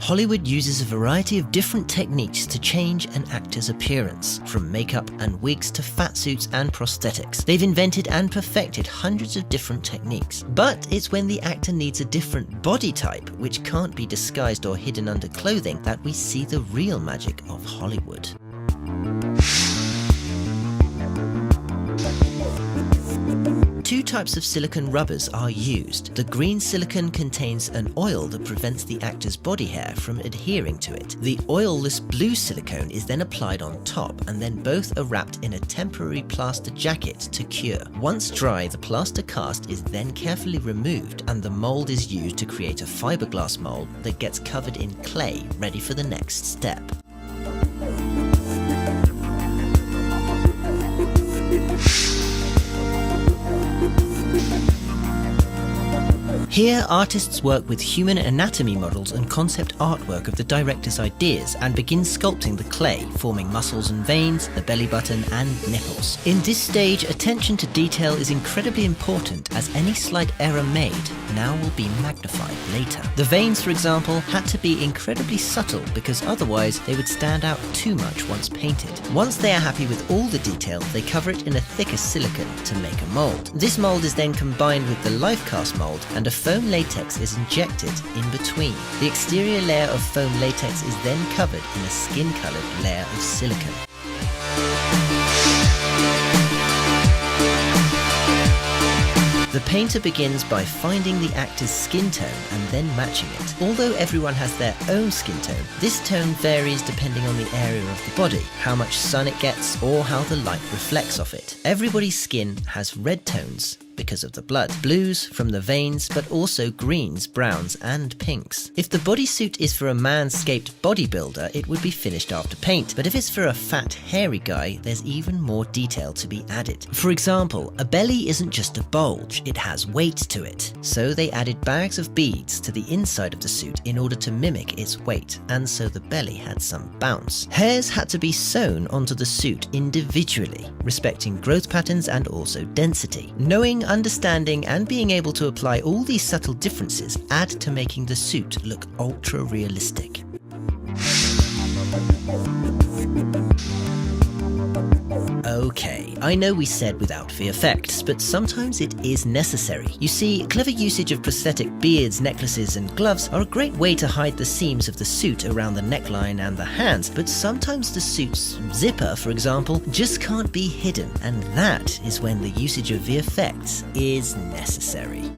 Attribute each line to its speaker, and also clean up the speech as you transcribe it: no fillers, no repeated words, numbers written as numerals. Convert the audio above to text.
Speaker 1: Hollywood uses a variety of different techniques to change an actor's appearance, from makeup and wigs to fat suits and prosthetics. They've invented and perfected hundreds of different techniques. But it's when the actor needs a different body type, which can't be disguised or hidden under clothing, that we see the real magic of Hollywood. Two types of silicone rubbers are used. The green silicone contains an oil that prevents the actor's body hair from adhering to it. The oilless blue silicone is then applied on top, and then both are wrapped in a temporary plaster jacket to cure. Once dry, the plaster cast is then carefully removed, and the mold is used to create a fiberglass mold that gets covered in clay, ready for the next step. Here, artists work with human anatomy models and concept artwork of the director's ideas and begin sculpting the clay, forming muscles and veins, the belly button and nipples. In this stage, attention to detail is incredibly important, as any slight error made now will be magnified later. The veins, for example, had to be incredibly subtle because otherwise they would stand out too much once painted. Once they are happy with all the detail, they cover it in a thicker silicone to make a mold. This mold is then combined with the life cast mold, and a foam latex is injected in between. The exterior layer of foam latex is then covered in a skin-colored layer of silicone. The painter begins by finding the actor's skin tone and then matching it. Although everyone has their own skin tone, this tone varies depending on the area of the body, how much sun it gets, or how the light reflects off it. Everybody's skin has red tones because of the blood, blues from the veins, but also greens, browns, and pinks. If the bodysuit is for a manscaped bodybuilder, it would be finished after paint, but if it's for a fat, hairy guy, there's even more detail to be added. For example, a belly isn't just a bulge, it has weight to it. So they added bags of beads to the inside of the suit in order to mimic its weight, and so the belly had some bounce. Hairs had to be sewn onto the suit individually, respecting growth patterns and also density. Knowing, understanding, and being able to apply all these subtle differences add to making the suit look ultra realistic. Okay, I know we said without the effects, but sometimes it is necessary. You see, clever usage of prosthetic beards, necklaces, and gloves are a great way to hide the seams of the suit around the neckline and the hands, but sometimes the suit's zipper, for example, just can't be hidden, and that is when the usage of VFX is necessary.